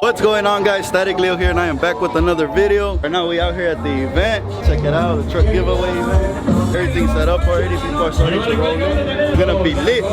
What's going on, guys? Statikleo here, and I am back with another video. Right now we out here at the event. Check it out, the truck giveaway event. Everything's set up already. People are starting to roll in. It's gonna be lit.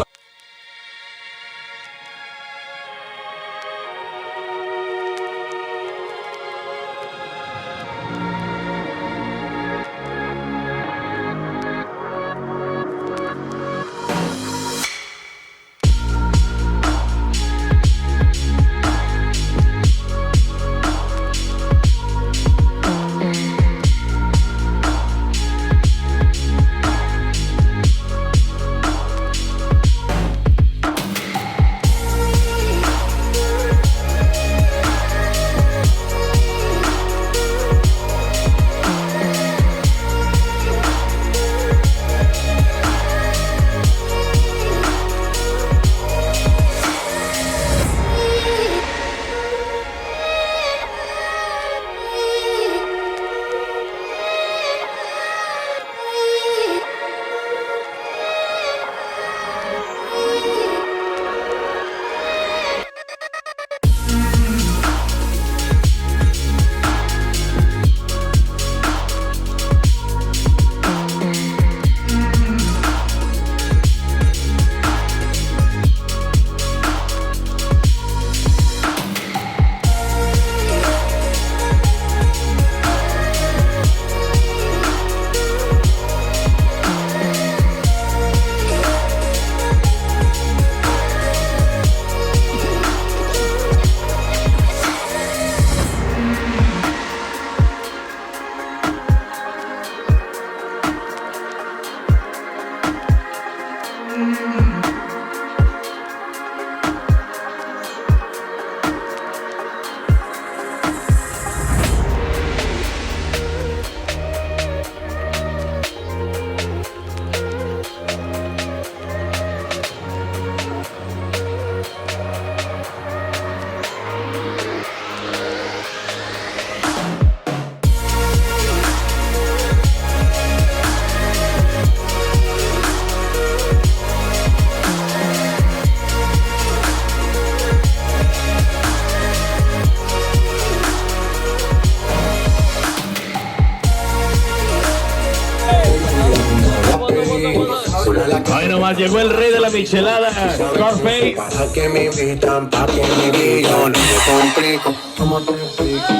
Ahí nomás llegó el rey de la michelada, Scarface. Para que me invitan, para que me digan, no me complico, ¿cómo te explico?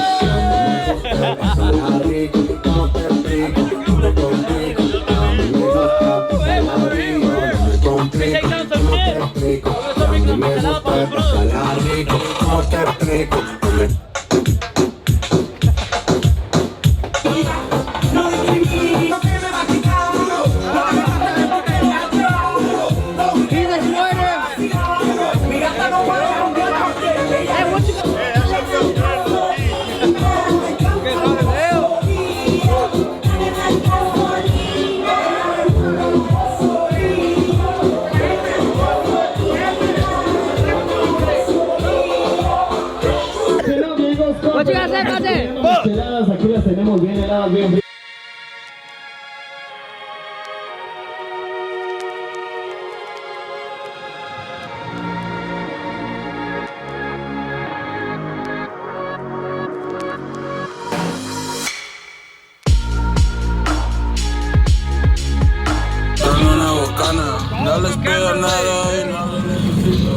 ¿Cómo te explico? ¿Cómo te complico? No me complico, ¿cómo te explico? A mí me gusta pasarla rico, ¿cómo te explico? What you guys say about that? Aquí las tenemos bien heladas, bien. No les pido nada y no les necesito.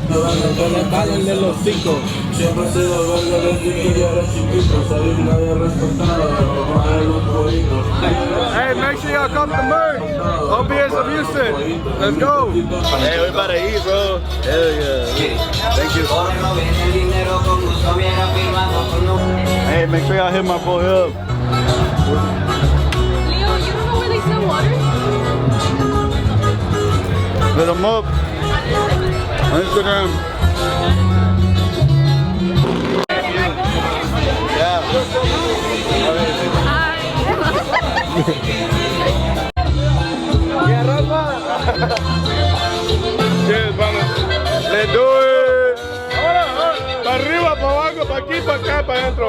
No me paguen de los cinco. Siempre he sido verga desde que yo era chiquito. Soy nadie respetado. Hey, make sure y'all come to merch. OBS of Houston. Let's go. Hey, we about to eat, bro. Hell yeah. Thank you. Hey, make sure y'all hit my boy up. Leo, you don't know where they sell water? Hit him up on Instagram. Yeah. Yeah, Rafa. Cheers, brother. Let's do it. Para arriba, para abajo, para aquí, para acá, para adentro.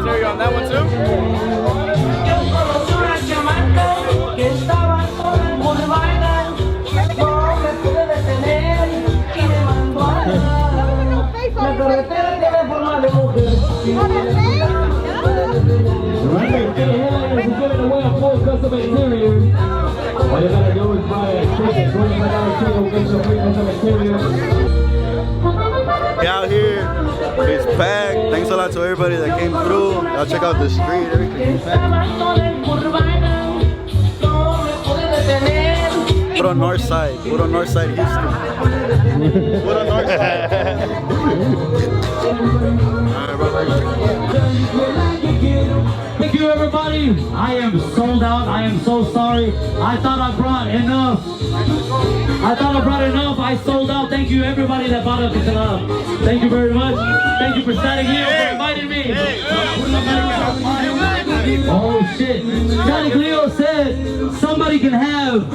Cherry on that one too. giving away a full custom interior. All you gotta do is buy a ticket, $25 ticket, get your free custom interior. Out here, it's packed. Thanks a lot to everybody that came through. Y'all check out the street, everything's packed. Puro north side, Houston. Puro north side. Alright, brother. Thank you, everybody. I am sold out. I am so sorry. I thought I brought enough. I sold out. Thank you, everybody that bought up. Thank you very much. Thank you for statikleo for inviting me. Oh shit! Statikleo said somebody can have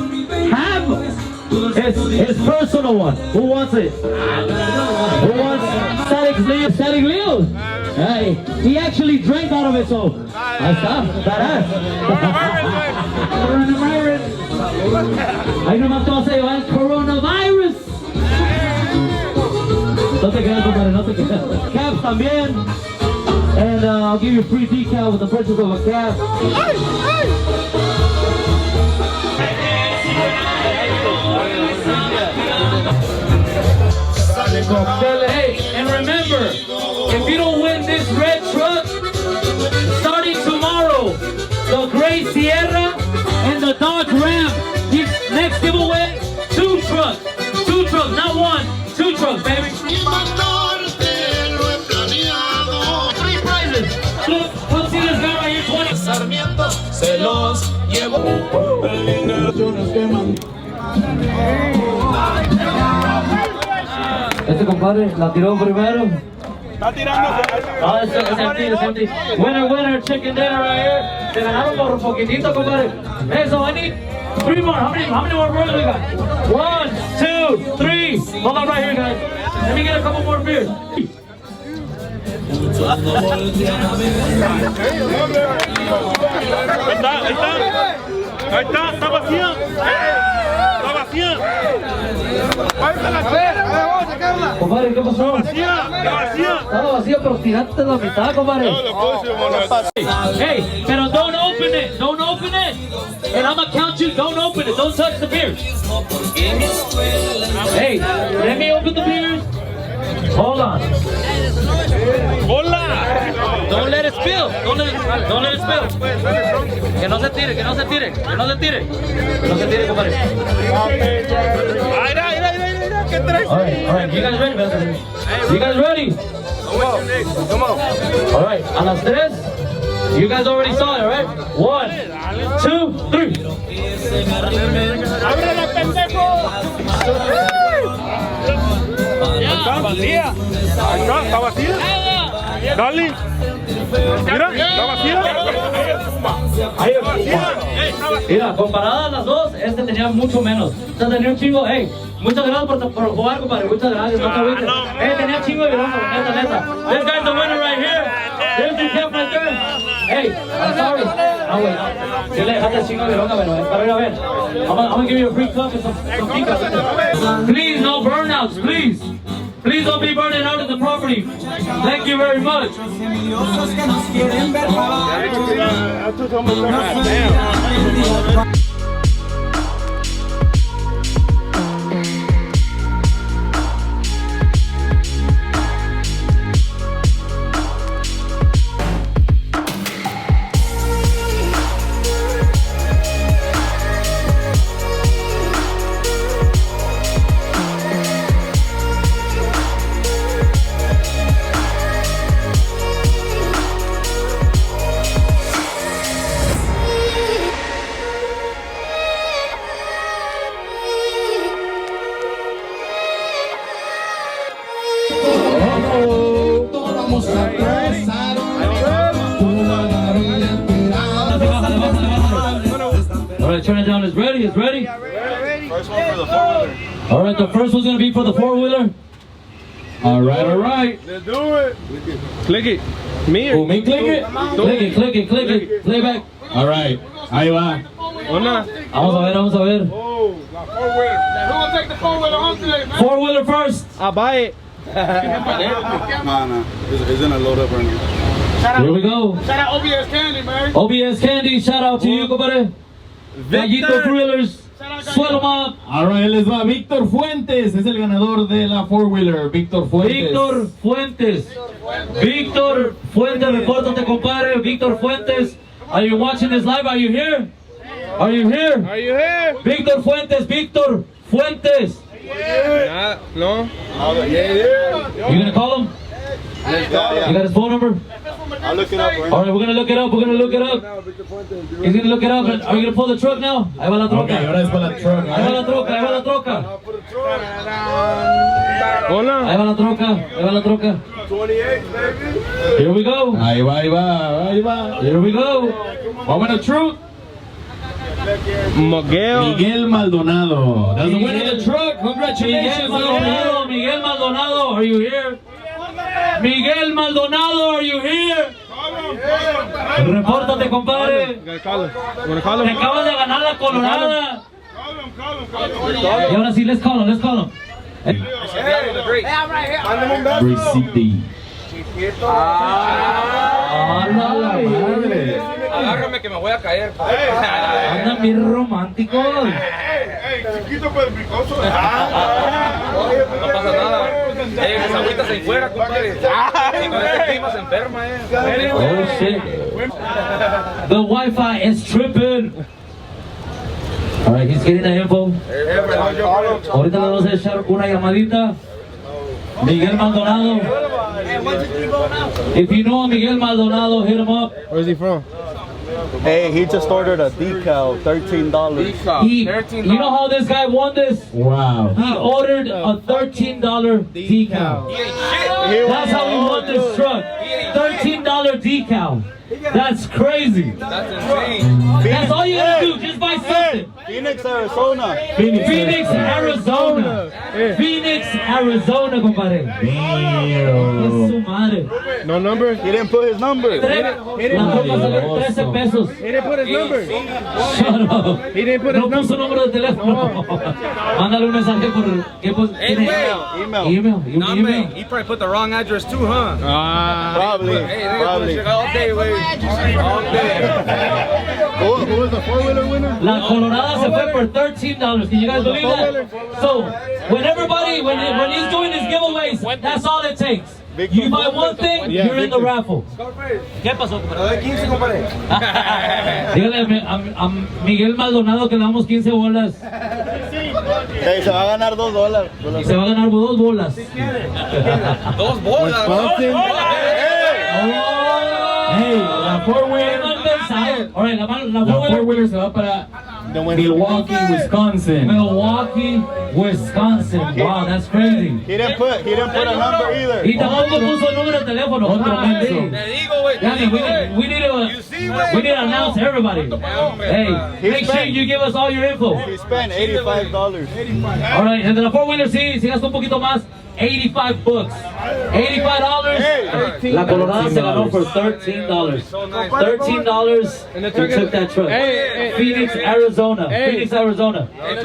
his personal one. Who wants it? Who wants statikleo? Hey, he actually drank out of it, so I stopped. Badass. Coronavirus. Ahí nomás te vas a llevar el coronavirus. No te quedas, compadre, no te quedas. Caps también. And I'll give you a free decal with the purchase of a cap. Hey, and remember, if you don't win this red truck, starting tomorrow, the Gray Sierra and the Dodge Ram, this next giveaway, 2 trucks, not 1, 2 trucks, baby. 3 prizes. Look, let's see this guy right here, 20. Sarmiento se los llevo. Este compadre la tiró primero. Está tirando. Ah, es empty. Winner, chicken dinner right here. Se ganaron por un poquitito, compadre. Hey, so I need 3 more. How many more beers we got? 1, 2, 3. Hold on right here, guys. Let me get a couple more beers. Ahí está vacía. Está vacía. Compadre, ¿qué pasó? Vacía. Estaba vacía, pero tiraste la mitad, compadre. Hey, pero don't open it. And I'm gonna count you, don't open it. Don't touch the beers. Hey, let me open the beers. Hold on. Hola. Don't let it spill. Don't let it spill. Que no se tire, compadre. Mira, ¿qué traes? All right, you guys ready? Come on. All right, a las 3. You guys already saw it, all right? 1, 2, 3. ¡Ábrele, pendejo! Está vacía. Está vacía. Dale. Mira, está vacía. Mira, comparadas las dos, este tenía mucho menos. Este tenía un chingo, muchas gracias por jugar, compadre. Muchas gracias, no te agüites. Tenía chingo de virón, neta. This guy's the winner right here. There's the cap right there. Hey, I'm sorry. Wait. Yo le dejaste el chingo de virón, pero para ir a ver. I'm gonna give you a free cup and some picas. Please, no burnouts, please. Please don't be burning out of the property. Thank you very much. All right, turn it down. It's ready. First one for the 4-wheeler. All right, the first one's gonna be for the 4-wheeler. All right. Let's do it. Click it. Me or me? Click it. Click it. Play back. All right. Ahí va. Una. Vamos a ver. Oh, la 4-wheeler. Who will take the 4-wheeler home today, man? 4-wheeler first. I'll buy it. Nah. It's gonna load up right now. Here we go. Shout out OBS Candy, man. OBS Candy, shout out to you, compadre. Gallito Grillers, suelo up. Ahora él les va. Víctor Fuentes es el ganador de la four-wheeler. Víctor Fuentes. Víctor Fuentes. Víctor Fuentes, repórtate, compadre. Víctor Fuentes. Are you watching this live? Are you here? Are you here? Are you here? Víctor Fuentes, Víctor Fuentes. No. You gonna call him? You got his phone number? I'll look it up right All right, we're gonna look it up. We're gonna look it up. He's gonna look it up. Are you gonna pull the truck now? Ahí va la troca. Ok, ahora es para la truck. Ahí va la troca. Ahí va la troca. Hola. Ahí va la troca. Ahí va la troca. 28, baby. Here we go. Ahí va, ahí va, ahí va. Here we go. Moment of truth. Miguel. Miguel Maldonado. That's the winner of the truck. Miguel Congratulations. Maldonado. Miguel Maldonado. Are you here? Miguel Maldonado, are you here? Repórtate, compadre. Te acabas de ganar la colorada. Y ahora sí, let's call him. Let's call him. Receipt. ¡A la madre! Agárrame que me voy a caer. Andan bien románticos. Chiquito pues bricoso. No pasa nada. Las agüitas en fuera, compadre. Y con este clima se enferma, Oh shit. The Wi-Fi is tripping. Alright, he's getting the info. Ahorita le vamos a echar una llamadita. Miguel Maldonado. If you know Miguel Maldonado, hit him up. Where's he from? Hey, he just ordered a decal, $13. You know how this guy won this? Wow. He ordered a $13 decal. That's how he won this truck. $13 decal. That's crazy. That's insane. That's all you gotta do. Just buy something. Phoenix, Arizona. Phoenix, Arizona. Phoenix, Arizona, compadre. Es su madre. No number? He didn't put his number. La troca sale 13 pesos. He didn't put his number. Shut up. He didn't put his No puso número de teléfono. Mándale un mensaje por... ¿Qué tiene? Email. He probably put the wrong address too, huh? Probably. Probably. All day, wait. All day. Who was the four-wheeler winner? La colorada se fue por $13. Can you guys believe that? So, when he's doing his giveaways, that's all it takes. You buy one thing, you're in the raffle. ¿Qué pasó, compadre? 15, compadre. Dígale a Miguel Maldonado que le damos 15 bolas. Hey, se va a ganar $2. Y se va a ganar 2 bolas. 2 bolas. Hey, la four-wheeler. Alright, la La four-wheeler se va para Milwaukee, Wisconsin. Milwaukee, Wisconsin. Wow, that's crazy. He didn't put a number either. Y tampoco puso el número de teléfono. Otro menso. Te digo, güey. Danny, we need to announce everybody. Hey, make sure you give us all your info. He spent $85. Alright, el de la four-wheeler sí gastó un poquito más. $85 bucks. $85. La colorada se ganó por $13. $13 and took that truck. Phoenix, Arizona. Phoenix, Arizona. It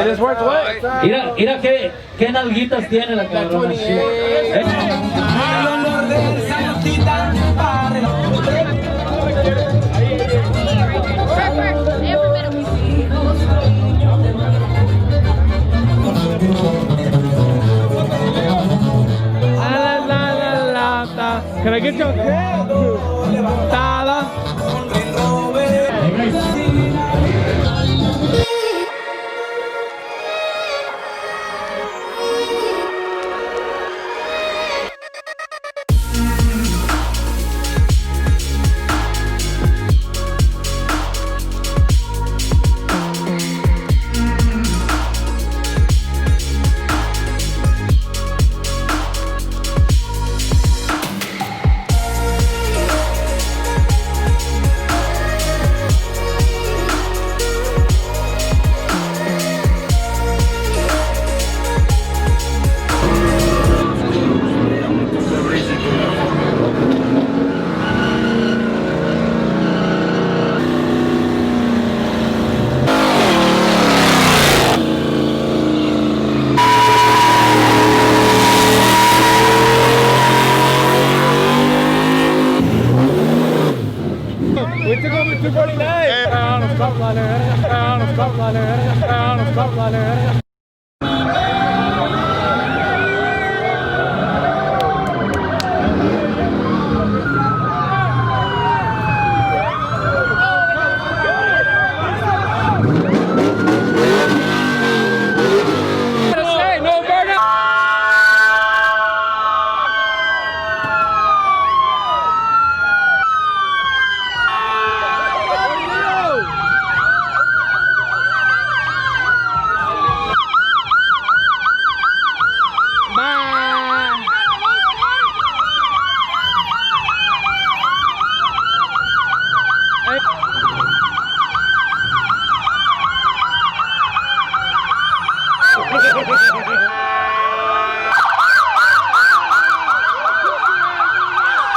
is worth what? Mira qué nalguitas tiene la cabrona. Can I get your Tada.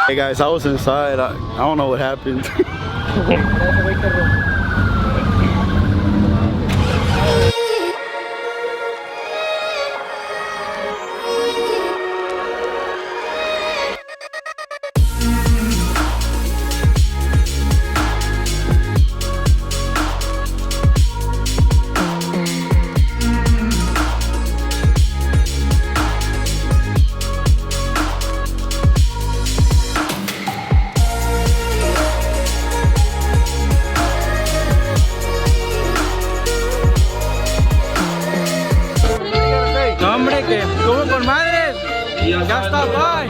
Hey guys, I was inside. I don't know what happened. Que estuvo con madres y ya está, bye.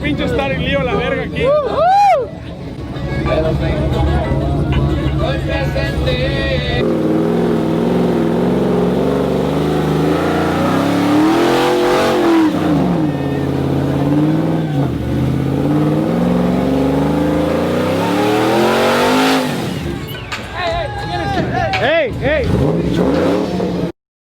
Pinche statikleo la verga aquí. Hey, hey.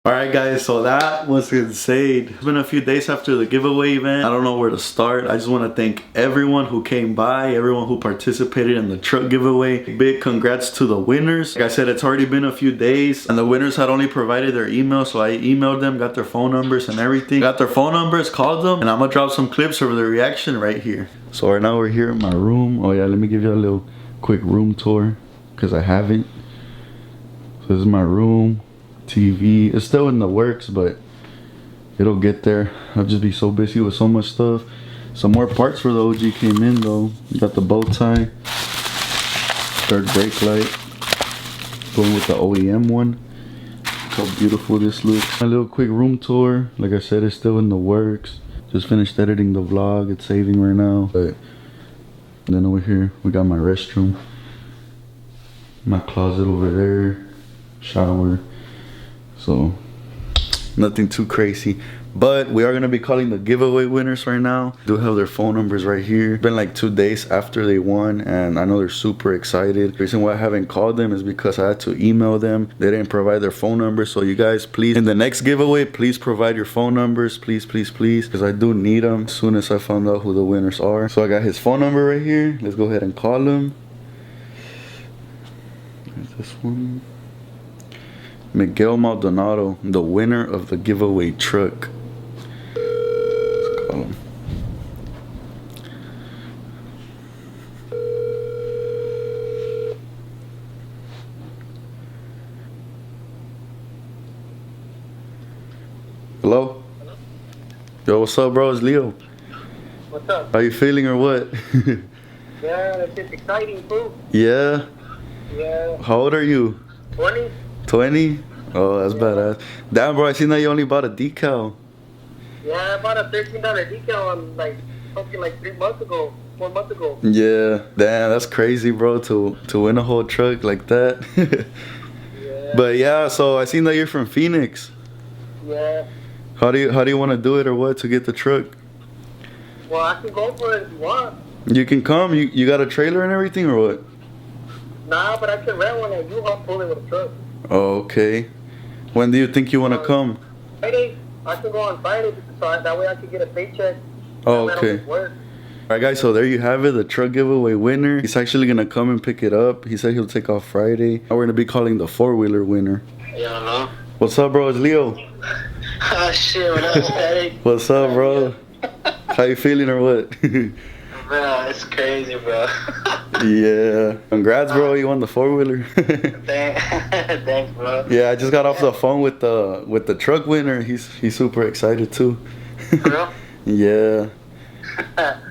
Alright guys, so that was insane. It's been a few days after the giveaway event. I don't know where to start. I just want to thank everyone who came by, everyone who participated in the truck giveaway. Big congrats to the winners. Like I said, it's already been a few days and the winners had only provided their email, so I emailed them, got their phone numbers and everything. Got their phone numbers, called them, and I'm gonna drop some clips of their reaction right here. So right now we're here in my room. Oh yeah, let me give you a little quick room tour because I haven't. So this is my room. TV, it's still in the works, but it'll get there. I'll just be so busy with so much stuff. Some more parts for the OG came in though. You got the bow tie, third brake light, going with the OEM one. Look how beautiful this looks. A little quick room tour. Like I said, it's still in the works. Just finished editing the vlog. It's saving right now. But then over here we got my restroom, my closet over there, shower. So nothing too crazy, but we are gonna be calling the giveaway winners right now. Do have their phone numbers right here. It's been like 2 days after they won and I know they're super excited. The reason why I haven't called them is because I had to email them. They didn't provide their phone numbers, so you guys please, in the next giveaway, please provide your phone numbers, please, because I do need them as soon as I found out who the winners are. So I got his phone number right here. Let's go ahead and call him. There's this one. Miguel Maldonado, the winner of the giveaway truck. Let's call him. Hello? Yo, what's up, bro? It's Leo. What's up? How you feeling or what? Yeah, it's just exciting, fool. Yeah? Yeah. How old are you? 20? 20? Oh, that's badass. Damn, bro, I seen that you only bought a decal. Yeah, I bought a $13 decal on like 3 months ago, 4 months ago. Yeah, damn, that's crazy, bro, to win a whole truck like that. Yeah. But yeah, so I seen that you're from Phoenix. Yeah. How do you want to do it or what to get the truck? Well, I can go for it if you want. You can come. You got a trailer and everything or what? Nah, but I can rent one at U-Haul, pull it with a truck. Oh, okay. When do you think you want to come? Friday. I can go on Friday so that way I can get a paycheck. Oh, That way I don't okay. miss work. Alright guys, so there you have it, the truck giveaway winner. He's actually gonna come and pick it up. He said he'll take off Friday. Now we're gonna be calling the 4-wheeler winner. Yeah, hello? What's up, bro? It's Leo. Oh shit, what up, Static? What's up, bro? How you feeling or what? Bro, it's crazy, bro. Yeah. Congrats, bro. You won the 4-wheeler. Thanks, bro. Yeah, I just got off the phone with the truck winner. He's super excited too. Bro? Yeah.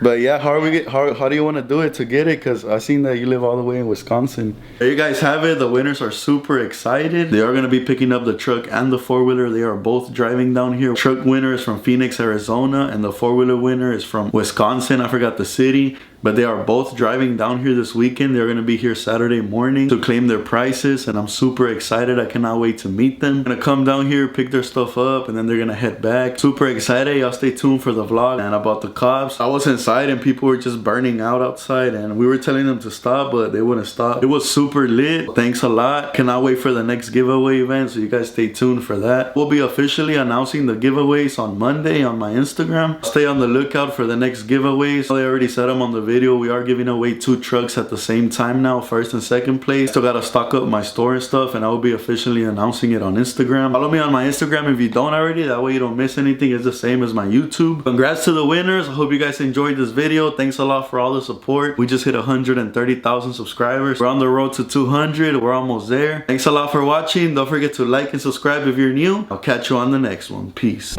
But yeah, how do you want to do it to get it? Because I seen that you live all the way in Wisconsin. There you guys have it. The winners are super excited. They are going to be picking up the truck and the 4-wheeler. They are both driving down here. Truck winner is from Phoenix, Arizona, and the 4-wheeler winner is from Wisconsin. I forgot the city. But they are both driving down here this weekend. They're going to be here Saturday morning to claim their prices. And I'm super excited. I cannot wait to meet them. I'm going to come down here, pick their stuff up, and then they're going to head back. Super excited. Y'all stay tuned for the vlog. And about the cops, I was inside and people were just burning out outside. And we were telling them to stop, but they wouldn't stop. It was super lit. Thanks a lot. Cannot wait for the next giveaway event. So you guys stay tuned for that. We'll be officially announcing the giveaways on Monday on my Instagram. Stay on the lookout for the next giveaways. They already said them on the video. We are giving away 2 trucks at the same time now, first and second place. Still gotta stock up my store and stuff, and I will be officially announcing it on Instagram. Follow me on my Instagram if you don't already, that way you don't miss anything. It's the same as my YouTube. Congrats to the winners. I hope you guys enjoyed this video. Thanks a lot for all the support. We just hit 130,000 subscribers. We're on the road to 200. We're almost there. Thanks a lot for watching. Don't forget to like and subscribe if you're new. I'll catch you on the next one. Peace.